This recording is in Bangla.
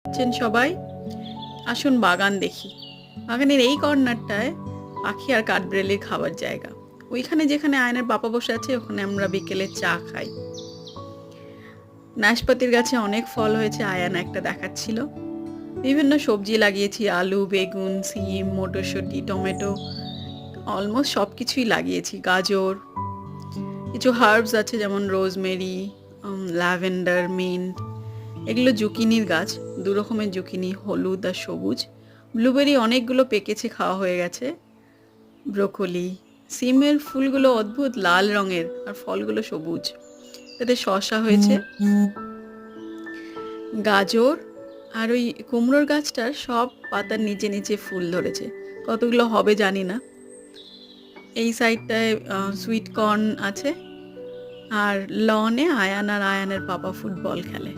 আছেন সবাই? আসুন বাগান দেখি। বাগানের এই কর্নারটায় পাখি আর কাঠবিড়ালির খাবার জায়গা। ওইখানে যেখানে আয়নের বাবা বসে আছে ওখানে আমরা বিকেলে চা খাই। নাশপাতির গাছে অনেক ফল হয়েছে, আয়ান একটা দেখাচ্ছিল। বিভিন্ন সবজি লাগিয়েছি, আলু, বেগুন, সিম, মটরশুঁটি, টমেটো, অলমোস্ট সব কিছুই লাগিয়েছি, গাজর। কিছু হার্বস আছে যেমন রোজমেরি, ল্যাভেন্ডার, মিন্ট। এগুলো জুকিনির গাছ, দু রকমের জুকিনি, হলুদ আর সবুজ। ব্লুবেরি অনেকগুলো পেকেছে, খাওয়া হয়ে গেছে। ব্রোকলি, সিমের ফুলগুলো অদ্ভুত লাল রঙের আর ফলগুলো সবুজ। তাতে শসা হয়েছে, গাজর। আর ওই কুমড়োর গাছটার সব পাতার নিচে নিচে ফুল ধরেছে, কতগুলো হবে জানি না। এই সাইডটায় সুইট কর্ন আছে। আর লনে আয়ান আর আয়ানের পাপা ফুটবল খেলে।